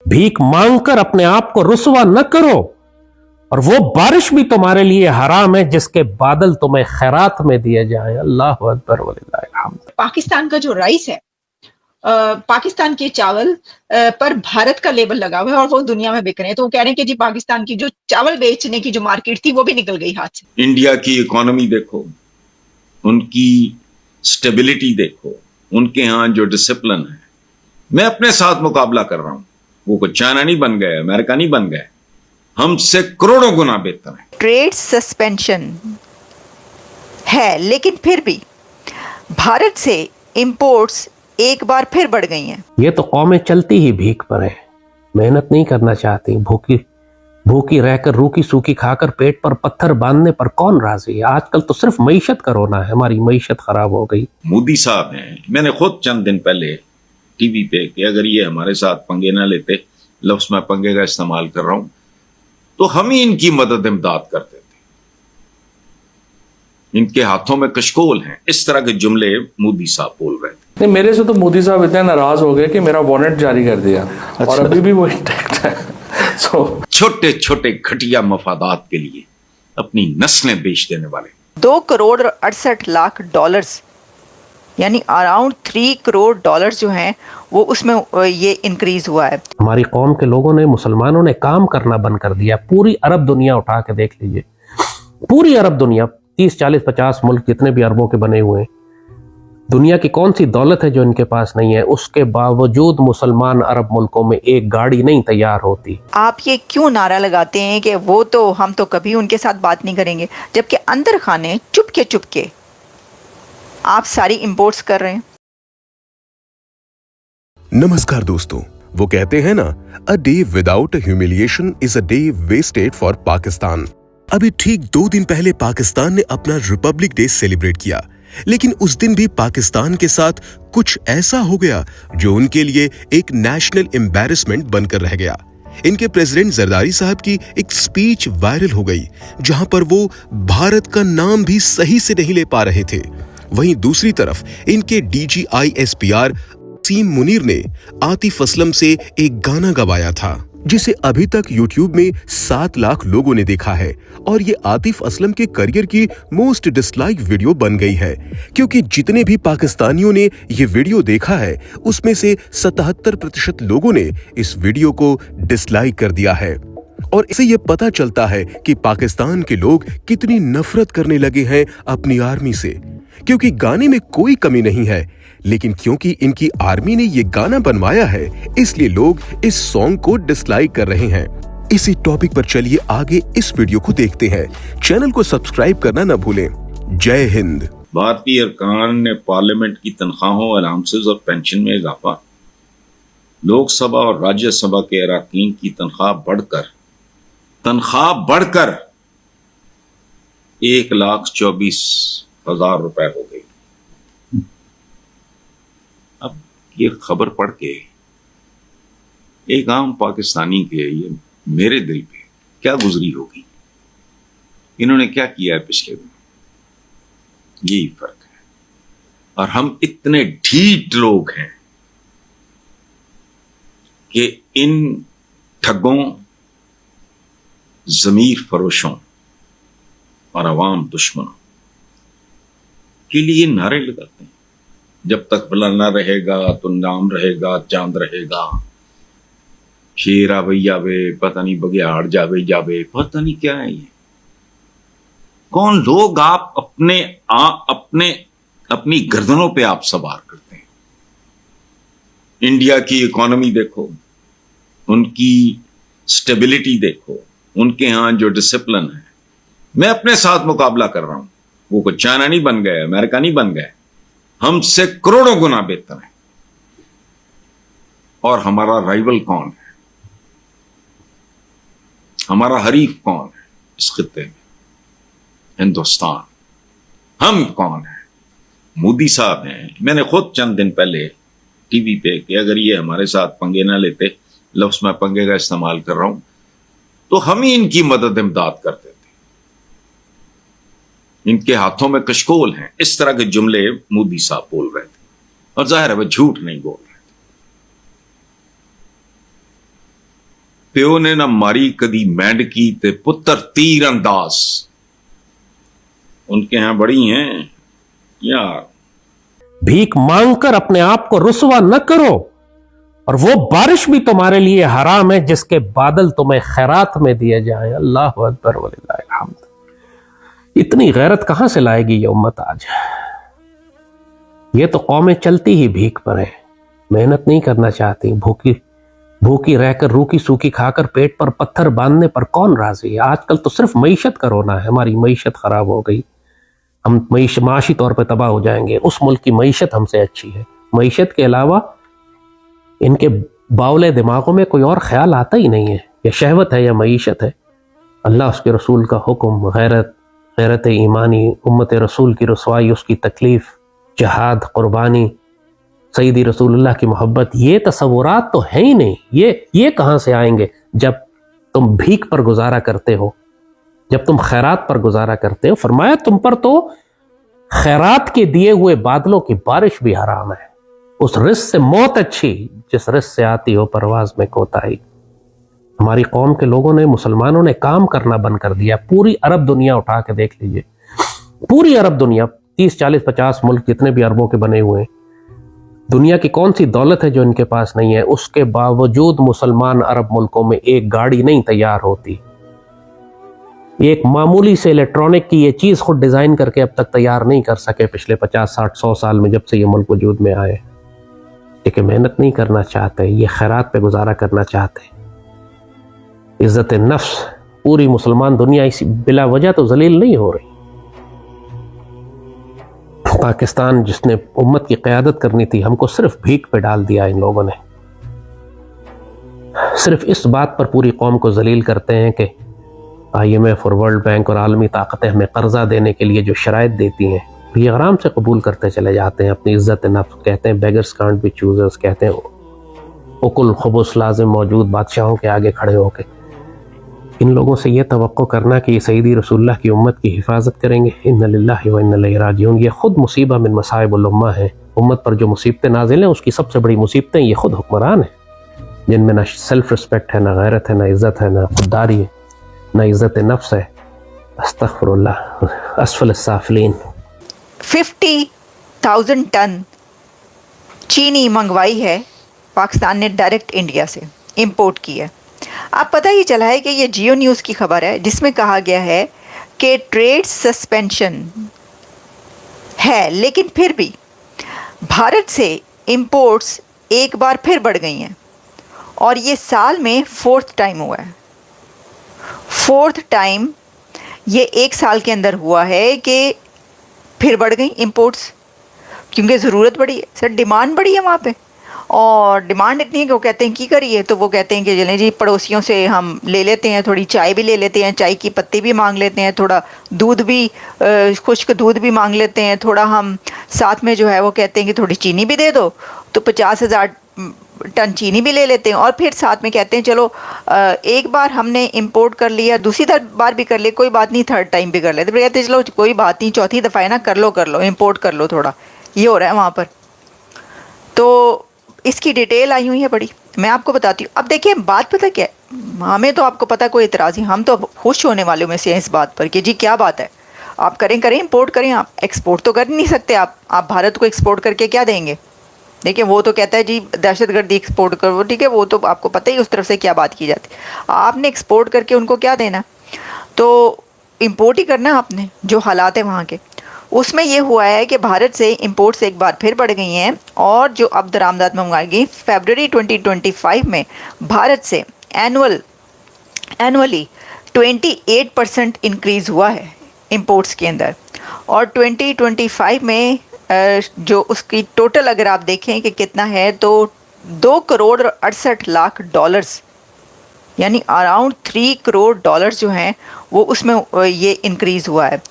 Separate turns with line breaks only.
भीख मांगकर अपने आप को रुसवा न करो, और वो बारिश भी तुम्हारे लिए हराम है जिसके बादल तुम्हें खैरात में दिए जाएं। अल्लाह अकबर वलिल्लाहिल हम्द।
पाकिस्तान का जो राइस है, पाकिस्तान के चावल पर भारत का लेबल लगा हुआ है और वो दुनिया में बिक रहे हैं। तो वो कह रहे हैं कि जी पाकिस्तान की जो चावल बेचने की जो मार्केट थी वो भी निकल गई हाथ से।
इंडिया की इकोनॉमी देखो, उनकी स्टेबिलिटी देखो, उनके यहाँ जो डिसिप्लिन है, मैं अपने साथ मुकाबला कर रहा हूं। वो कोई चाइना नहीं बन गए, अमेरिका नहीं बन गए, हमसे करोड़ों गुना बेहतर है।
ट्रेड सस्पेंशन है, लेकिन फिर भी भारत से इंपोर्ट्स एक बार फिर बढ़ गई हैं।
ये तो कौमें चलती ही भीख पर है, मेहनत नहीं करना चाहती, भूखी भूखी रहकर रूखी सूखी खाकर पेट पर पत्थर बांधने पर कौन राजी है। आजकल तो सिर्फ मईशत का रोना है, हमारी मईशत खराब हो गई।
मोदी साहब हैं, मैंने खुद चंद दिन पहले टीवी पे कि अगर ये हमारे साथ पंगे ना लेते, लफ्ज मैं पंगे का इस्तेमाल कर रहा हूं, तो हम ही इनकी मदद इमदाद करते थे, इनके हाथों में कशकोल हैं। इस तरह के जुमले मोदी साहब बोल रहे थे।
नहीं, मेरे से तो मोदी साहब इतने नाराज हो गए कि मेरा वारंट जारी कर दिया। और अभी भी वो इंटैक्ट है।
छोटे छोटे घटिया मफादात के लिए अपनी नस्लें बेच देने वाले
2 करोड़ 68 लाख डॉलर्स यानी अराउंड 3 करोड़ डॉलर्स जो हैं वो उसमें ये इंक्रीज हुआ है।
हमारी कौम के लोगों ने, मुसलमानों ने काम करना बंद कर दिया। पूरी अरब दुनिया उठा के देख लीजिए, पूरी अरब दुनिया, 30 40 50 मुल्क जितने भी अरबों के बने हुए हैं, दुनिया की कौन सी दौलत है जो इनके पास नहीं है। उसके बावजूद मुसलमान अरब मुल्कों में एक गाड़ी नहीं तैयार होती।
आप ये क्यों नारा लगाते हैं कि वो तो हम तो कभी उनके साथ बात नहीं करेंगे, जबकि अंदर खाने चुपके आप सारी इंपोर्ट्स कर रहे हैं।
नमस्कार दोस्तों, वो कहते हैं ना, a day without humiliation is a day wasted for Pakistan. अभी ठीक 2 दिन पहले पाकिस्तान ने अपना रिपब्लिक डे सेलिब्रेट किया, लेकिन उस दिन भी पाकिस्तान के साथ कुछ ऐसा हो गया जो उनके लिए एक नेशनल एम्बैरेसमेंट बनकर रह गया। इनके प्रेसिडेंट जरदारी साहब की एक स्पीच वायरल हो गई, जहां पर वो भारत का नाम भी सही से नहीं ले पा रहे थे। वहीं दूसरी तरफ इनके DGISPR सीम मुनीर ने आतिफ असलम से एक गाना गवाया था, जिसे अभी तक YouTube में 7 लाख लोगों ने देखा है, और ये आतिफ असलम के करियर की मोस्ट डिसलाइक वीडियो बन गई है, क्योंकि जितने भी पाकिस्तानियों ने ये वीडियो देखा है उसमें से 77% लोगों ने इस वीडियो को डिसलाइक कर दिया है। और इससे ये पता चलता है कि पाकिस्तान के लोग कितनी नफरत करने लगे हैं अपनी आर्मी से, क्योंकि गाने में कोई कमी नहीं है, लेकिन क्योंकि इनकी आर्मी ने ये गाना बनवाया है इसलिए लोग इस सॉन्ग को डिसलाइक कर रहे हैं। इसी टॉपिक पर चलिए आगे इस वीडियो को देखते हैं। चैनल को सब्सक्राइब करना न भूलें। जय हिंद।
भारतीय अरकान ने पार्लियामेंट की तनख्वाहों, अलाउंसेस और पेंशन में इजाफा, लोकसभा और राज्यसभा के अरकान की तनख्वाह बढ़कर 1,24,000 रुपए हो गई। अब ये खबर पढ़ के एक आम पाकिस्तानी के ये मेरे दिल पे क्या गुजरी होगी, इन्होंने क्या किया है पिछले दिनों, यही फर्क है। और हम इतने ढीठ लोग हैं कि इन ठगों, जमीर फरोशों और अवाम दुश्मनों के लिए नारे लगाते हैं, जब तक फलाना रहेगा तो नाम रहेगा, चांद रहेगा, शेर आवे जावे, पता नहीं बघियाड़ जावे जावे, पता नहीं क्या है ये। कौन लोग आप अपनी गर्दनों पे आप सवार करते हैं। इंडिया की इकोनॉमी देखो, उनकी स्टेबिलिटी देखो, उनके यहां जो डिसिप्लिन है, मैं अपने साथ मुकाबला कर रहा हूं। वो कोई चाइना नहीं बन गए, अमेरिका नहीं बन गए, हमसे करोड़ों गुना बेहतर है। और हमारा राइवल कौन है, हमारा हरीफ कौन है इस खित्ते में? हिंदुस्तान। हम कौन है? मोदी साहब हैं। मैंने खुद चंद दिन पहले टीवी पे कि अगर ये हमारे साथ पंगे ना लेते, लफ्ज मैं पंगे का इस्तेमाल कर रहा हूं, तो हम ही इनकी मदद इमदाद करते थे, इनके हाथों में कशकोल हैं। इस तरह के जुमले मोदी साहब बोल रहे थे, और जाहिर है वह झूठ नहीं बोल रहे थे। ਪਿਓ ਨੇ ਨਾ ਮਾਰੀ कदी मेंढकी ते पुत्र तीर अंदाज। उनके यहां बड़ी हैं यार।
भीख मांगकर अपने आप को रुसवा न करो, और वो बारिश भी तुम्हारे लिए हराम है जिसके बादल तुम्हें खैरात में दिए जाएं। अल्लाह अकबर वलिल्लाहिल हम्द। इतनी गैरत कहां से लाएगी ये उम्मत आज? ये तो कौमें चलती ही भीख पर है, मेहनत नहीं करना चाहती। भूखी रहकर, रूखी सूखी खाकर, पेट पर पत्थर बांधने पर कौन राजी है? आजकल तो सिर्फ मईशत का रोना है। हमारी मईशत खराब हो गई, हम माशी तौर पर तबाह हो जाएंगे। उस मुल्क की मईशत हमसे अच्छी है। मईशत के अलावा इनके बावले दिमागों में कोई और ख्याल आता ही नहीं है। या शहवत है या मईशत है। अल्लाह, उसके रसूल का हुक्म, गैरत ईमानी, उम्मत रसूल की रसवाई, उसकी तकलीफ, जहाद, कुर्बानी, सईदी रसूलुल्लाह की मोहब्बत, ये तसव्वुरात तो है ही नहीं। ये कहां से आएंगे जब तुम भीख पर गुजारा करते हो, जब तुम खैरात पर गुजारा करते हो। फरमाया तुम पर तो खैरात के दिए हुए बादलों की बारिश भी हराम है। उस रिस्क से मौत अच्छी जिस रिस्क से आती हो परवाज में कोताही। हमारी कौम के लोगों ने, मुसलमानों ने काम करना बंद कर दिया। पूरी अरब दुनिया उठा के देख लीजिए, पूरी अरब दुनिया, 30, 40, 50 मुल्क जितने भी अरबों के बने हुए हैं, दुनिया की कौन सी दौलत है जो इनके पास नहीं है? उसके बावजूद मुसलमान अरब मुल्कों में एक गाड़ी नहीं तैयार होती। एक मामूली से इलेक्ट्रॉनिक की ये चीज खुद डिजाइन करके अब तक तैयार नहीं कर सके पिछले 50, 60, 100 साल में, जब से ये मुल्क वजूद में आए। लेकिन मेहनत नहीं करना चाहते, ये खैरात पे गुजारा करना चाहते। इज्जत नफ्स, पूरी मुसलमान दुनिया इसी बिला वजह तो जलील नहीं हो रही। पाकिस्तान जिसने उम्मत की क़यादत करनी थी, हमको सिर्फ भीख पे डाल दिया इन लोगों ने। सिर्फ इस बात पर पूरी कौम को जलील करते हैं कि IMF और वर्ल्ड बैंक और आलमी ताकतें हमें कर्जा देने के लिए जो शराइत देती हैं, ये आराम से कबूल करते चले जाते हैं। अपनी इज्जत नफ्स, कहते हैं बेगर्स कांट बी चूजर्स, कहते हैं उकुल खुबुस लाजिम मौजूद बादशाहों के आगे खड़े होके। इन लोगों से ये तवक्को करना कि ये सईदी रसूलुल्लाह की उम्मत की हिफाजत करेंगे, इन्ना लिल्लाहि व इन्ना इलैहि राजिऊन, ये खुद मुसीबा मिन मसाइबुल उम्मा है। उम्मत पर जो मुसीबतें नाजिल हैं, उसकी सबसे बड़ी मुसीबतें ये खुद हुक्मरान हैं, जिनमें ना सेल्फ रिस्पेक्ट है, ना गैरत है, ना इज्जत है, ना खुददारी है, ना इज्जत नफ्स है। अस्तगफिरुल्लाह, अस्फल साफिलीन।
50,000 टन चीनी मंगवाई है पाकिस्तान ने, डायरेक्ट इंडिया से इंपोर्ट की है। आप पता ही चला है कि ये जियो न्यूज़ की खबर है, जिसमें कहा गया है कि ट्रेड सस्पेंशन है, लेकिन फिर भी भारत से इंपोर्ट्स एक बार फिर बढ़ गई हैं, और ये साल में 4th टाइम हुआ है। 4th टाइम ये एक साल के अंदर हुआ है कि फिर बढ़ गई इंपोर्ट्स, क्योंकि ज़रूरत बढ़ी है सर, डिमांड बढ़ी है वहाँ पे। और डिमांड इतनी है कि वो कहते हैं की करिए, तो वो कहते हैं कि चलें जी पड़ोसियों से हम ले लेते हैं, थोड़ी चाय भी ले लेते हैं, चाय की पत्ती भी मांग लेते हैं, थोड़ा दूध भी, खुश्क दूध भी मांग लेते हैं, थोड़ा हम साथ में जो है वो कहते हैं कि थोड़ी चीनी भी दे दो, तो 50,000 टन चीनी भी ले लेते हैं। और फिर साथ में कहते हैं चलो एक बार हमने इंपोर्ट कर लिया, दूसरी बार भी कर लिया, कोई बात नहीं, 3rd टाइम भी कर लेते, फिर कहते चलो कोई बात नहीं, 4थी दफ़ा है ना, कर लो इंपोर्ट कर लो थोड़ा। ये हो रहा है वहाँ पर। तो इसकी डिटेल आई हुई है बड़ी, मैं आपको बताती हूँ। अब देखिए बात पता क्या है, हमें तो आपको पता कोई इतराज़ नहीं, हम तो खुश होने वालों में से हैं इस बात पर कि जी क्या बात है, आप करें इंपोर्ट करें, आप एक्सपोर्ट तो कर नहीं सकते। आप भारत को एक्सपोर्ट करके क्या देंगे? देखिए वो तो कहता है जी दहशतगर्दी एक्सपोर्ट करो, ठीक है, वो तो आपको पता ही उस तरफ से क्या बात की जाती है। आपने एक्सपोर्ट करके उनको क्या देना? तो इंपोर्ट ही करना आपने, जो हालात है वहाँ के। उसमें ये हुआ है कि भारत से इंपोर्ट्स एक बार फिर बढ़ गई हैं, और जो अब दरामदात मंगवाई गई फरवरी 2025 में भारत से एनुअली 28% इंक्रीज़ हुआ है इंपोर्ट्स के अंदर। और 2025 में जो उसकी टोटल अगर आप देखें कि कितना है, तो 2 करोड़ 68 लाख डॉलर्स, यानी अराउंड $3 करोड़ जो हैं वो उसमें ये इंक्रीज़ हुआ है।